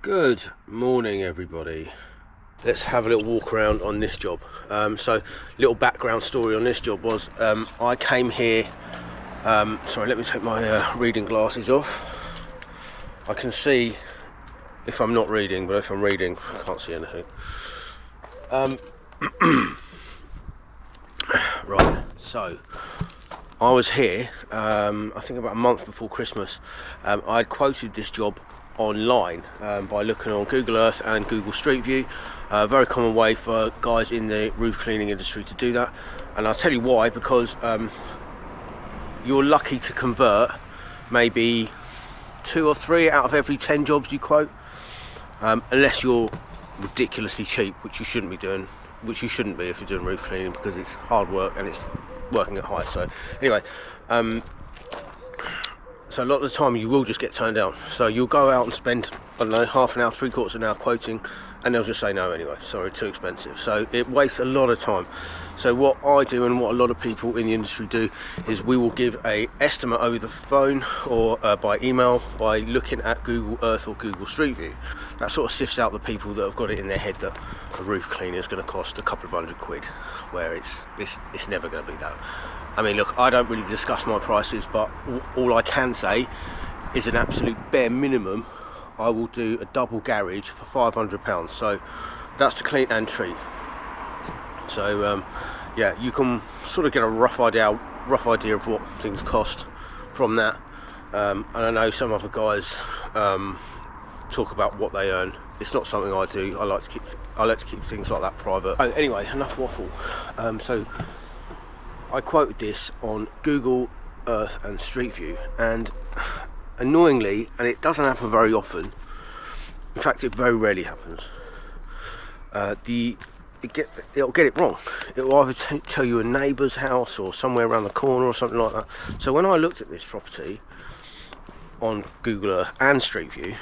Good morning, everybody. Let's have a little walk around on this job. So little background story on this job was I came here, sorry, let me take my reading glasses off. I can see if I'm not reading, but if I'm reading I can't see anything. Right, so I was here I think about a month before Christmas. I'd quoted this job online by looking on Google Earth and Google Street View. Very common way for guys in the roof cleaning industry to do that, and I'll tell you why. Because you're lucky to convert maybe 2 or 3 out of every 10 jobs you quote, unless you're ridiculously cheap, which you shouldn't be doing, which you shouldn't be if you're doing roof cleaning, because it's hard work and it's working at height. So anyway, so a lot of the time you will just get turned down. So you'll go out and spend, I don't know, half an hour, 3/4 of an hour quoting, and they'll just say no anyway, sorry, too expensive. So it wastes a lot of time. So what I do, and what a lot of people in the industry do, is we will give a estimate over the phone or by email by looking at Google Earth or Google Street View. That sort of sifts out the people that have got it in their head that a roof cleaner is going to cost a couple of £100, where it's never going to be that. I mean, look, I don't really discuss my prices, but all I can say is an absolute bare minimum. I will do a double garage for £500, so that's to clean and treat. So yeah, you can sort of get a rough idea of what things cost from that. And I know some other guys talk about what they earn. It's not something I do. I like to keep things like that private. Oh, anyway, enough waffle. So I quoted this on Google Earth and Street View, and annoyingly, and it doesn't happen very often, in fact it very rarely happens, it'll get it wrong. It will either tell you a neighbour's house or somewhere around the corner or something like that. So when I looked at this property on Google Earth and Street View,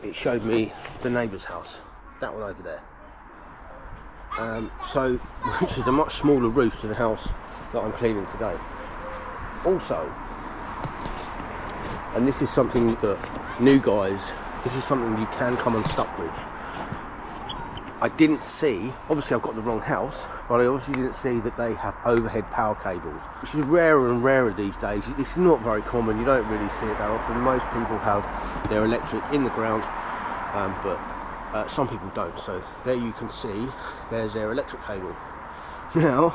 it showed me the neighbour's house, that one over there. So which is a much smaller roof to the house that I'm cleaning today. Also, and this is something that new guys, this is something you can come unstuck with. I didn't see, obviously I've got the wrong house, but I obviously didn't see that they have overhead power cables, which is rarer and rarer these days. It's not very common, you don't really see it that often. Most people have their electric in the ground, but some people don't. So there you can see, there's their electric cable. Now,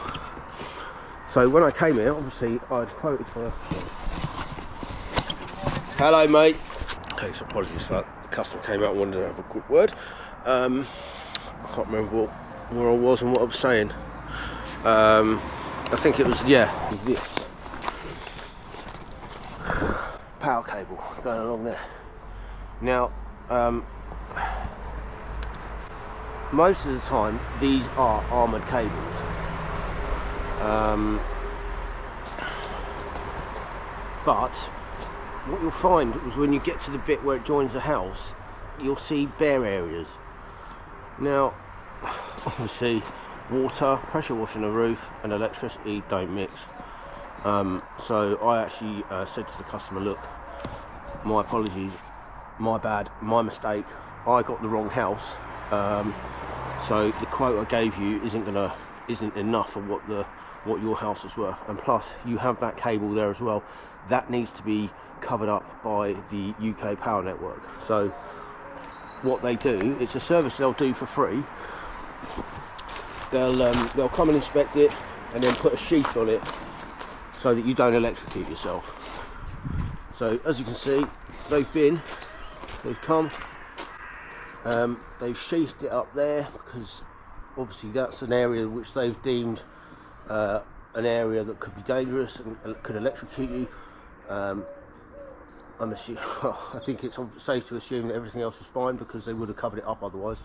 so when I came here, obviously I'd quoted for... Hello, mate. Okay, so apologies for that. The customer came out and wanted to have a quick word. I can't remember where I was and what I was saying. I think it was, yeah, this power cable going along there. Now, most of the time these are armoured cables. But what you'll find is when you get to the bit where it joins the house, you'll see bare areas. Now, obviously, water, pressure washing the roof, and electricity don't mix. So I actually said to the customer, look, my apologies, my bad, my mistake, I got the wrong house. So the quote I gave you isn't enough for what your house is worth, and plus you have that cable there as well. That needs to be covered up by the UK power network. So what they do, it's a service they'll do for free. They'll come and inspect it and then put a sheath on it so that you don't electrocute yourself. So as you can see, they've come, they've sheathed it up there, because obviously that's an area which they've deemed an area that could be dangerous and could electrocute you. I think it's safe to assume that everything else is fine, because they would have covered it up otherwise.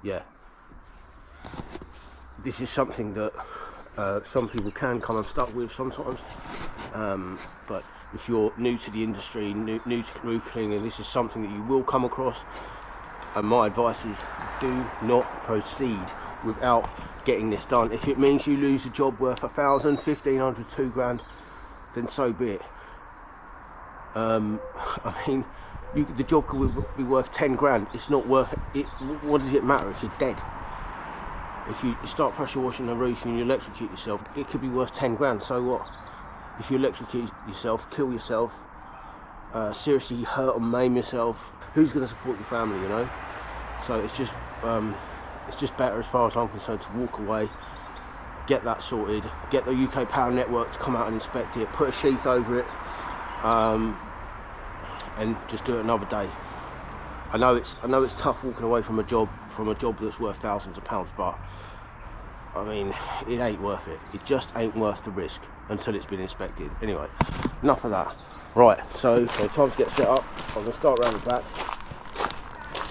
Yeah, this is something that some people can come unstuck with sometimes. But if you're new to the industry, new to roof cleaning, this is something that you will come across. And my advice is, do not proceed without getting this done. If it means you lose a job worth £1,000, £1,500, £2,000, then so be it. I mean, the job could be worth 10 grand. It's not worth it. What does it matter if you're dead? If you start pressure washing the roof and you electrocute yourself, it could be worth 10 grand. So what? If you electrocute yourself, kill yourself, seriously hurt or maim yourself, who's going to support your family, you know? So it's just better, as far as I'm concerned, to walk away, get that sorted, get the UK Power Network to come out and inspect it, put a sheath over it, and just do it another day. I know it's tough walking away from a job that's worth thousands of pounds, but I mean, it ain't worth it. It just ain't worth the risk until it's been inspected. Anyway, enough of that. Right, so time to get set up. I'm gonna start around the back.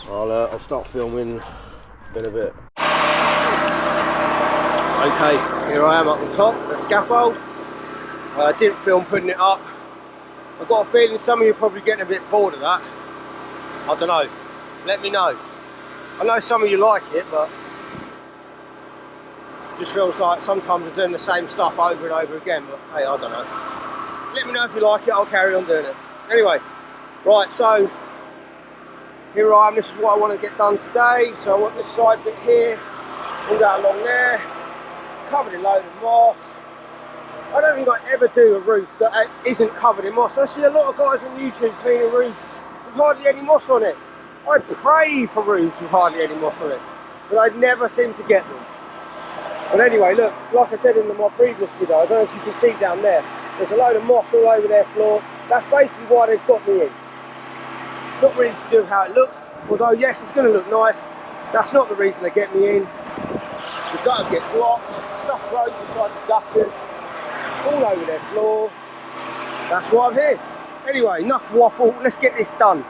I'll start filming in a bit. Okay, here I am up the top, the scaffold. I didn't film putting it up. I've got a feeling some of you are probably getting a bit bored of that. I don't know. Let me know. I know some of you like it, but it just feels like sometimes I'm doing the same stuff over and over again. But hey, I don't know. Let me know if you like it. I'll carry on doing it. Anyway, right. So here I am. This is what I want to get done today. So I want this side bit here, all that along there, covered in loads of moss. I don't think I ever do a roof that isn't covered in moss. I see a lot of guys on YouTube cleaning roofs with hardly any moss on it. I pray for roofs with hardly any moss on it, but I never seem to get them. But anyway, look, like I said in my previous video, I don't know if you can see down there, there's a load of moss all over their floor. That's basically why they've got me in. It's not really to do with how it looks, although yes, it's going to look nice. That's not the reason they get me in. The gutters get blocked, stuff grows inside the gutters, all over their floor. That's why I'm here. Anyway, enough waffle, let's get this done.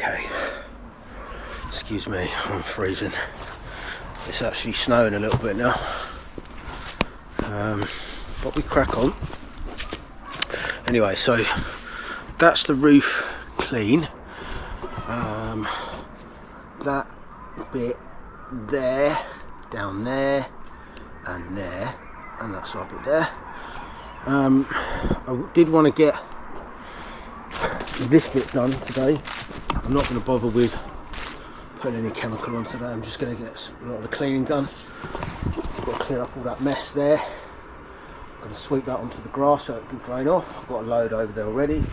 Okay, excuse me, I'm freezing. It's actually snowing a little bit now, but we crack on. Anyway, so that's the roof clean. That bit there, down there, and there, and that side bit there. I did want to get this bit done today. I'm not going to bother with putting any chemical on today. I'm just going to get a lot of the cleaning done. I've got to clear up all that mess there. I'm going to sweep that onto the grass so it can drain off. I've got a load over there already.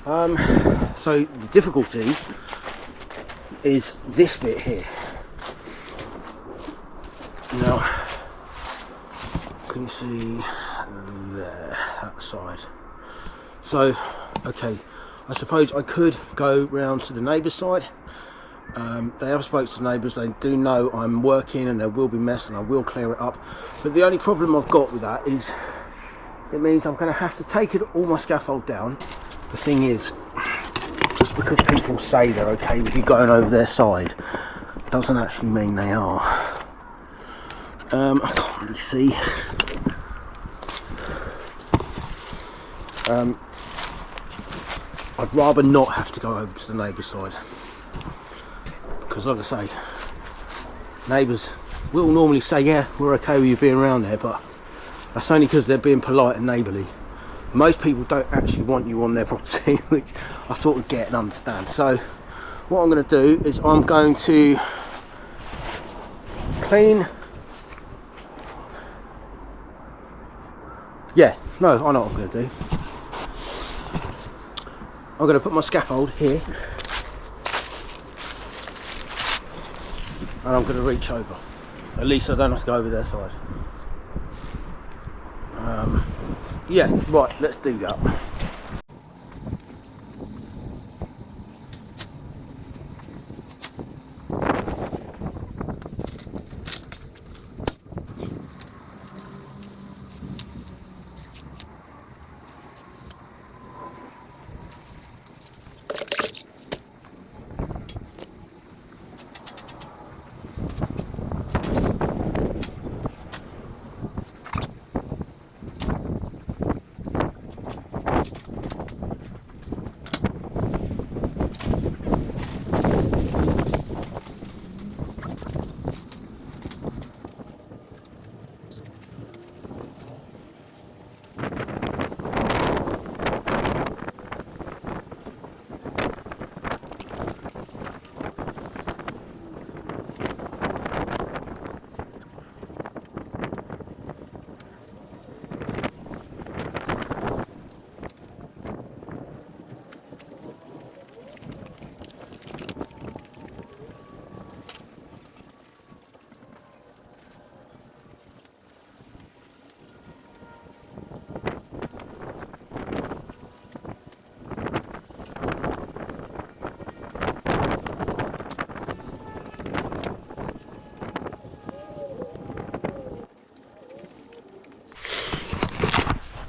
So the difficulty is this bit here. Now, can you see there, that side? So, okay, I suppose I could go round to the neighbour's side. They have spoke to the neighbours, they do know I'm working and there will be mess and I will clear it up. But the only problem I've got with that is it means I'm going to have to take all my scaffold down. The thing is, just because people say they're okay with you going over their side doesn't actually mean they are. I can't really see. I'd rather not have to go over to the neighbour's side, because like I say, neighbours will normally say, yeah, we're okay with you being around there, but that's only because they're being polite and neighbourly. Most people don't actually want you on their property, which I sort of get and understand. So what I'm going to do is I'm going to clean. Yeah, no, I know what I'm going to do. I'm going to put my scaffold here and I'm going to reach over. At least I don't have to go over their side. Yeah, right, let's do that.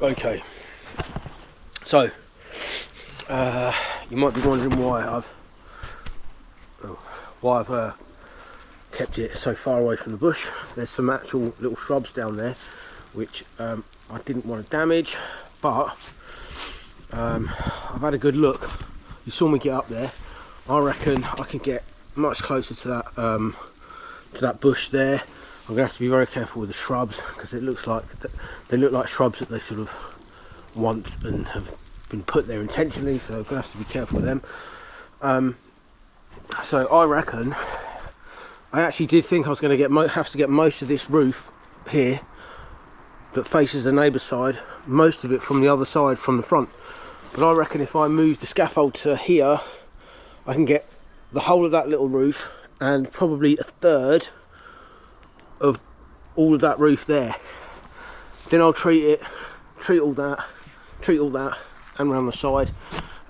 Okay, so you might be wondering why I've kept it so far away from the bush. There's some actual little shrubs down there which I didn't want to damage, but I've had a good look. You saw me get up there. I reckon I can get much closer to that bush there. I'm going to have to be very careful with the shrubs, because it looks like they look like shrubs that they sort of want and have been put there intentionally, so I'm going to have to be careful with them. So I reckon, I actually did think I was going to have to get most of this roof here that faces the neighbour's side, most of it from the other side, from the front. But I reckon if I move the scaffold to here, I can get the whole of that little roof and probably a third of all of that roof there. Then I'll treat all that and around the side.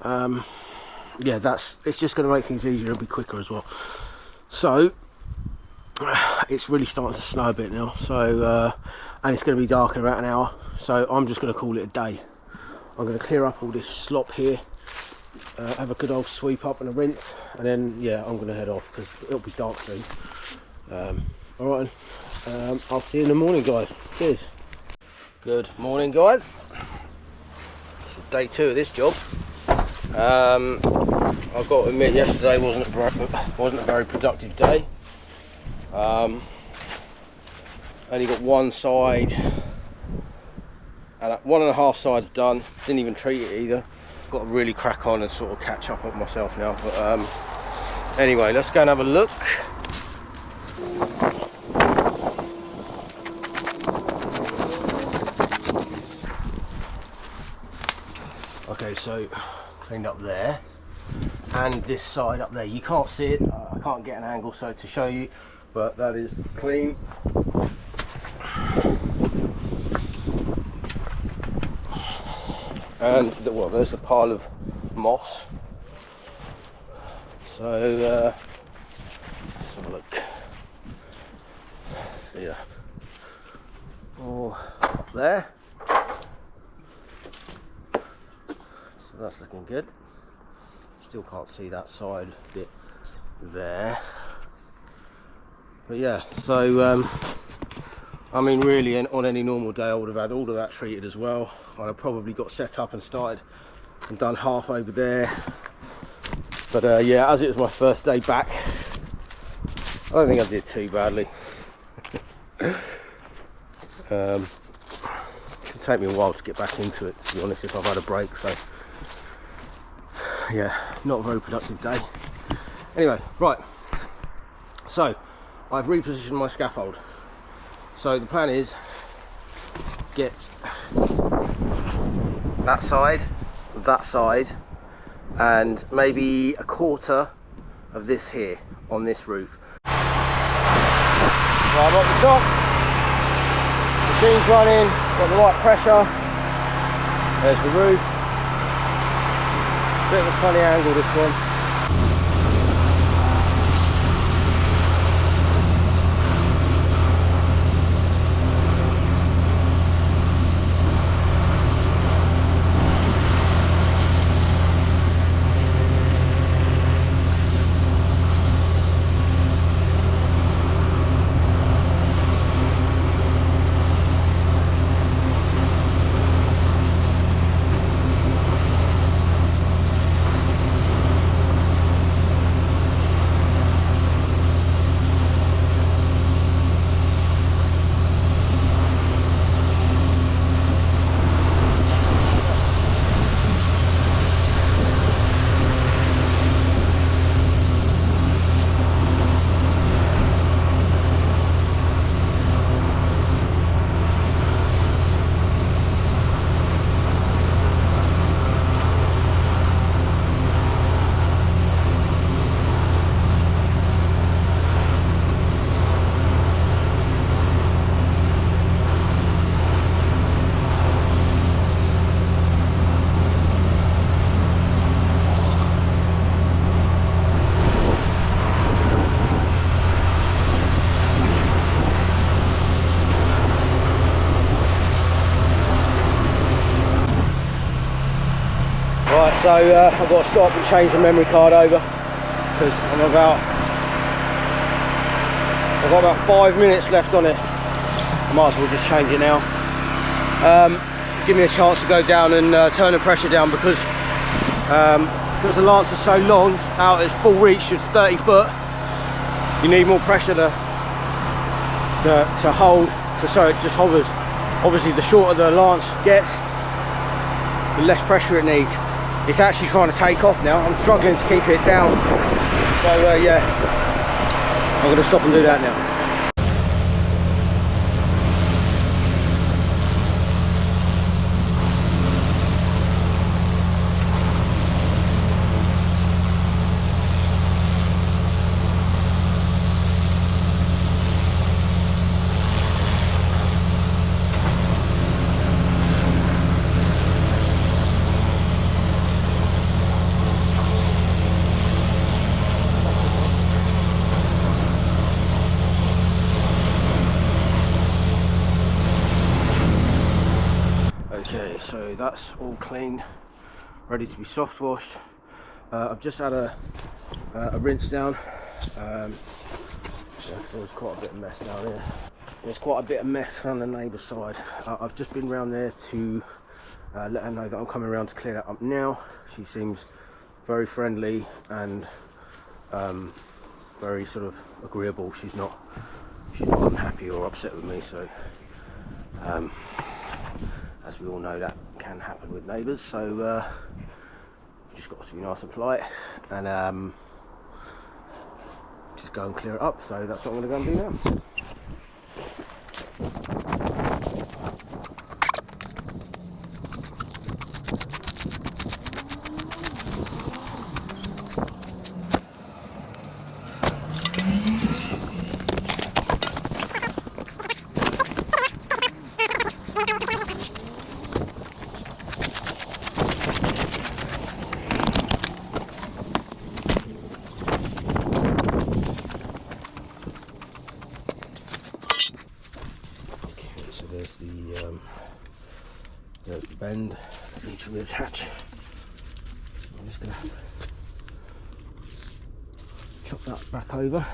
Yeah, it's just going to make things easier and be quicker as well. So it's really starting to snow a bit now, so and it's going to be dark in about an hour, so I'm just going to call it a day. I'm going to clear up all this slop here, have a good old sweep up and a rinse, and then yeah, I'm gonna head off because it'll be dark soon. All right, I'll see you in the morning, guys. Cheers. Good morning, guys. Day 2 of this job. I've got to admit, yesterday wasn't a very productive day. Only got one side, and 1.5 sides done. Didn't even treat it either. Got to really crack on and sort of catch up with myself now. But anyway, let's go and have a look. Okay, so cleaned up there, and this side up there. You can't see it. I can't get an angle so to show you, but that is clean. And well, there's a pile of moss. So let's have a look. See ya. All up there. So that's looking good. Still can't see that side bit there. But yeah, so I mean, really, on any normal day I would have had all of that treated as well. I'd have probably got set up and started and done half over there. But yeah, as it was my first day back, I don't think I did too badly. It can take me a while to get back into it, to be honest, if I've had a break. So yeah, not a very productive day. Anyway, right, so I've repositioned my scaffold. So the plan is get that side, and maybe a quarter of this here on this roof. Right, I'm up the top, machine's running, got the right pressure, there's the roof. Bit of a funny angle, this one. Right, so I've got to stop and change the memory card over because I've got about 5 minutes left on it. I might as well just change it now. Give me a chance to go down and turn the pressure down because the lance is so long, out at its full reach, it's 30 foot. You need more pressure to hold, so it just hovers. Obviously, the shorter the lance gets, the less pressure it needs. It's actually trying to take off now. I'm struggling to keep it down. So yeah, I'm going to stop and do that now. Okay, so that's all clean, ready to be soft washed. I've just had a rinse down. So there's quite a bit of mess down here. There's quite a bit of mess from the neighbour's side. I've just been round there to let her know that I'm coming around to clear that up now. She seems very friendly and very sort of agreeable. She's not unhappy or upset with me, so as we all know, that can happen with neighbours, so just got to be nice and polite and just go and clear it up. So that's what I'm going to go and do now. There's the bend that needs to reattach. I'm just going to chop that back over.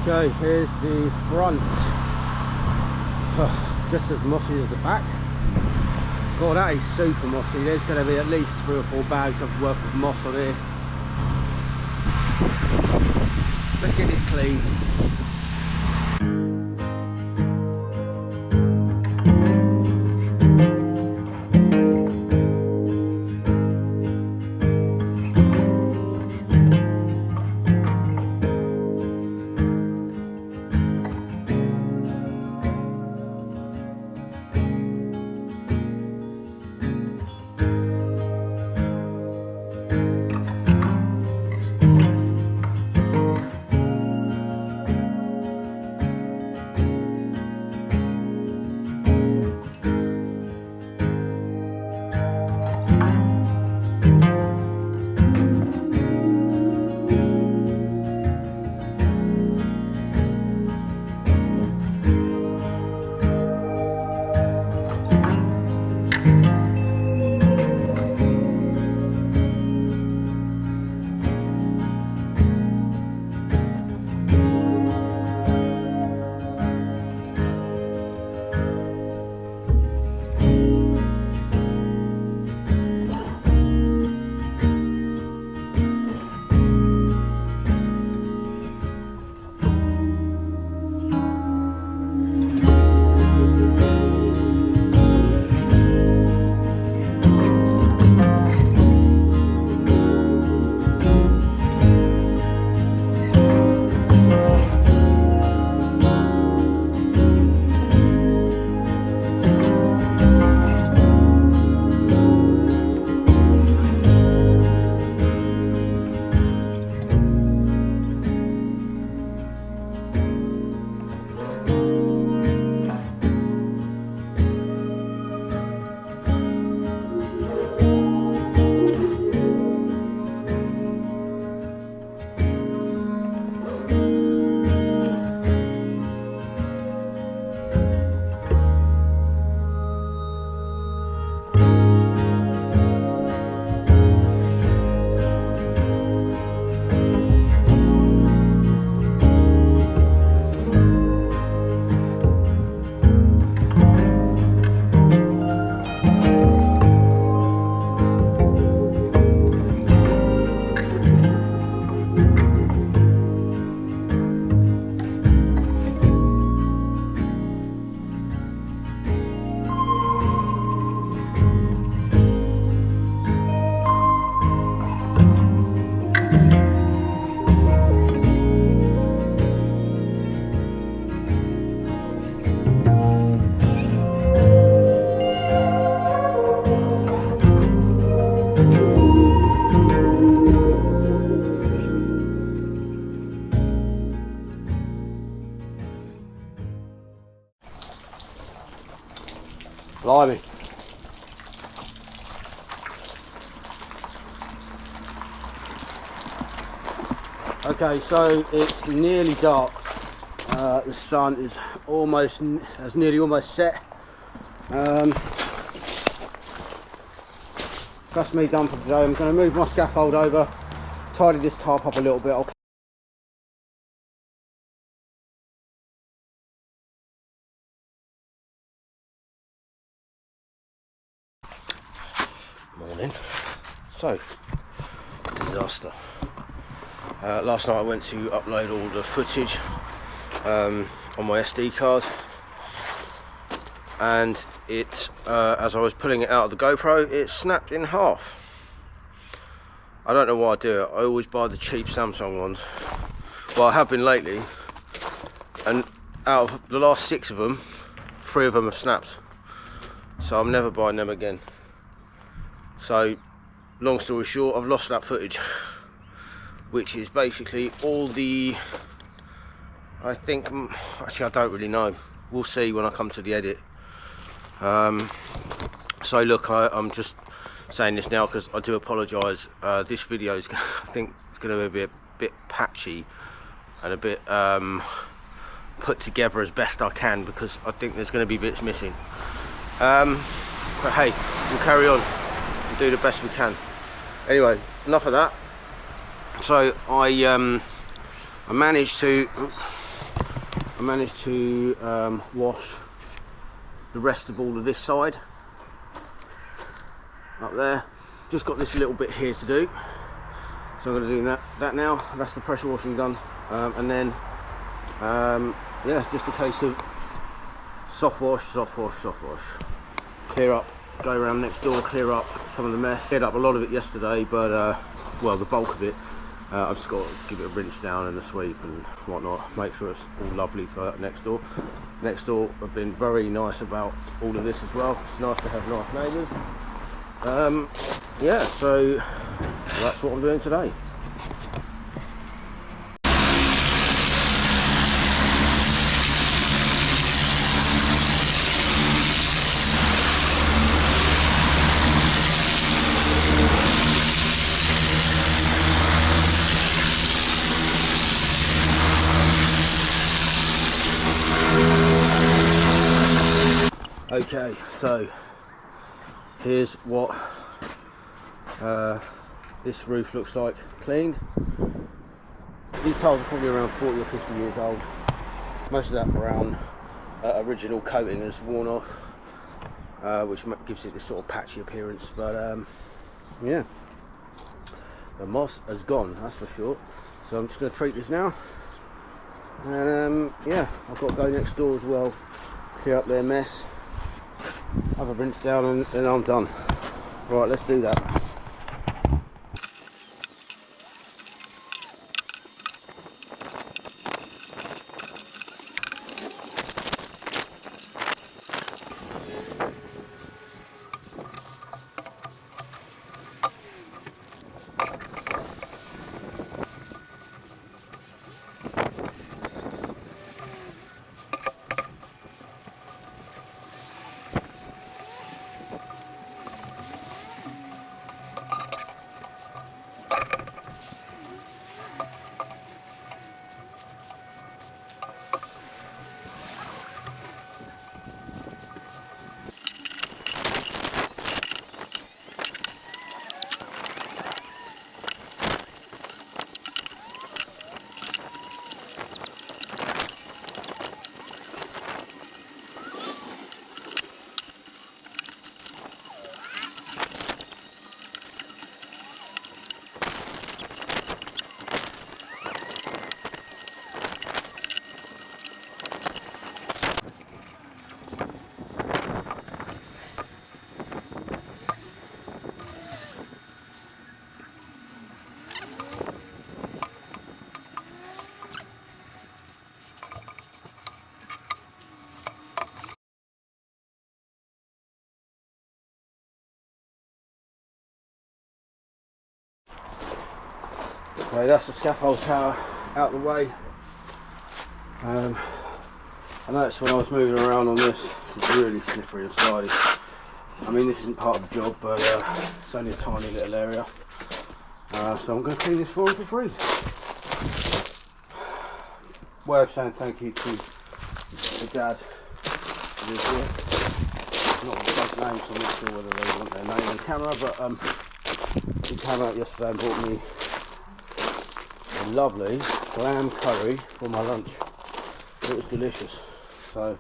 Okay, here's the front. Just as mossy as the back. God, that is super mossy. There's going to be at least 3 or 4 bags of worth of moss on here. Let's get this clean. Blimey. Okay, so it's nearly dark. The sun is nearly almost set. That's me done for today. I'm going to move my scaffold over, tidy this tarp up a little bit. Morning. So, disaster. Last night I went to upload all the footage on my SD card, and it, as I was pulling it out of the GoPro, it snapped in half. I don't know why I do it. I always buy the cheap Samsung ones. Well, I have been lately, and out of the last 6 of them, 3 of them have snapped. So I'm never buying them again. So, long story short, I've lost that footage, which is basically all the, I think, actually I don't really know, we'll see when I come to the edit. So look, I'm just saying this now because I do apologise. This video is, I think, it's going to be a bit patchy and a bit put together as best I can, because I think there's going to be bits missing. But hey, we'll carry on and do the best we can. Anyway, enough of that. So I managed to, I managed to wash the rest of all of this side up there. Just got this little bit here to do, so I'm going to do that now. That's the pressure washing done, and then yeah, just a case of soft wash, clear up, go around next door, clear up some of the mess. Cleared up a lot of it yesterday, but well, the bulk of it, I've just got to give it a rinse down and a sweep and whatnot, make sure it's all lovely for next door. Next door have been very nice about all of this as well. It's nice to have nice neighbours. Yeah, so that's what I'm doing today. Okay, so here's what this roof looks like cleaned. These tiles are probably around 40 or 50 years old. Most of that brown original coating has worn off, which gives it this sort of patchy appearance, but yeah, the moss has gone, that's for sure. So I'm just going to treat this now, and yeah, I've got to go next door as well, clear up their mess, have a rinse down, and then I'm done. Right, let's do that. Okay, that's the scaffold tower out the way. I noticed when I was moving around on this, it's really slippery and slidey. I mean, this isn't part of the job, but it's only a tiny little area. So I'm going to clean this for him for free. Way of saying thank you to the dad who lives here. Not the both names, so I'm not sure whether they want their name on camera, but he came out yesterday and bought me a lovely lamb curry for my lunch. It was delicious. So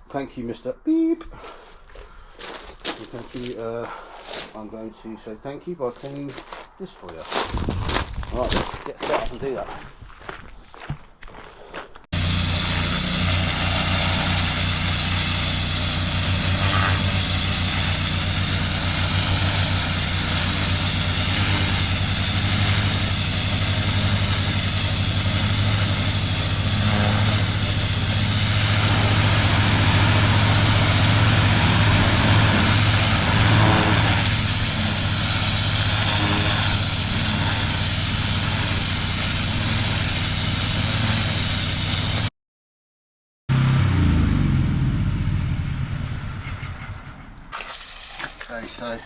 thank you, Mr. Beep. So thank you. I'm going to say thank you by cleaning this for you. Alright, let's get set up and do that. Okay, so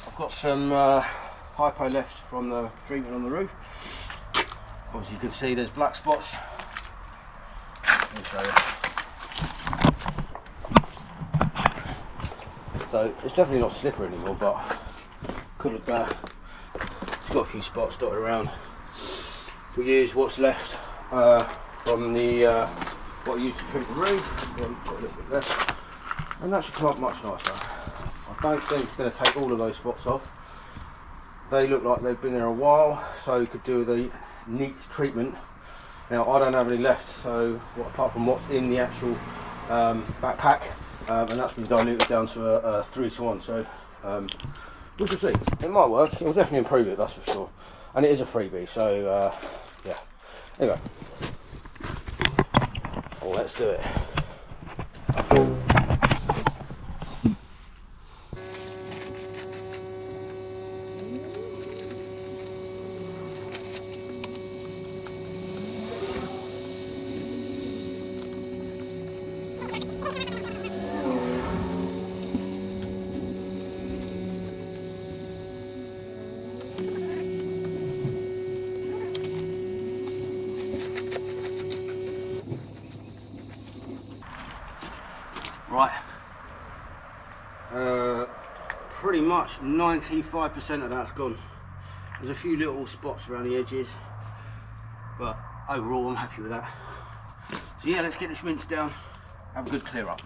I've got some hypo left from the treatment on the roof. As you can see, there's black spots. Let me show you. So it's definitely not slippery anymore, but could look bad. It's got a few spots dotted around. We use what's left from the what I used to treat the roof. Again, got a little bit left, and that should come up much nicer. I don't think it's going to take all of those spots off. They look like they've been there a while, so you could do the neat treatment. Now I don't have any left, so apart from what's in the actual backpack, and that's been diluted down to a 3:1. So we shall see. It might work. It will definitely improve it, that's for sure. And it is a freebie, so yeah. Anyway, well, let's do it. Right, pretty much 95% of that's gone. There's a few little spots around the edges, but overall I'm happy with that. So yeah, let's get this rinsed down, have a good clear up.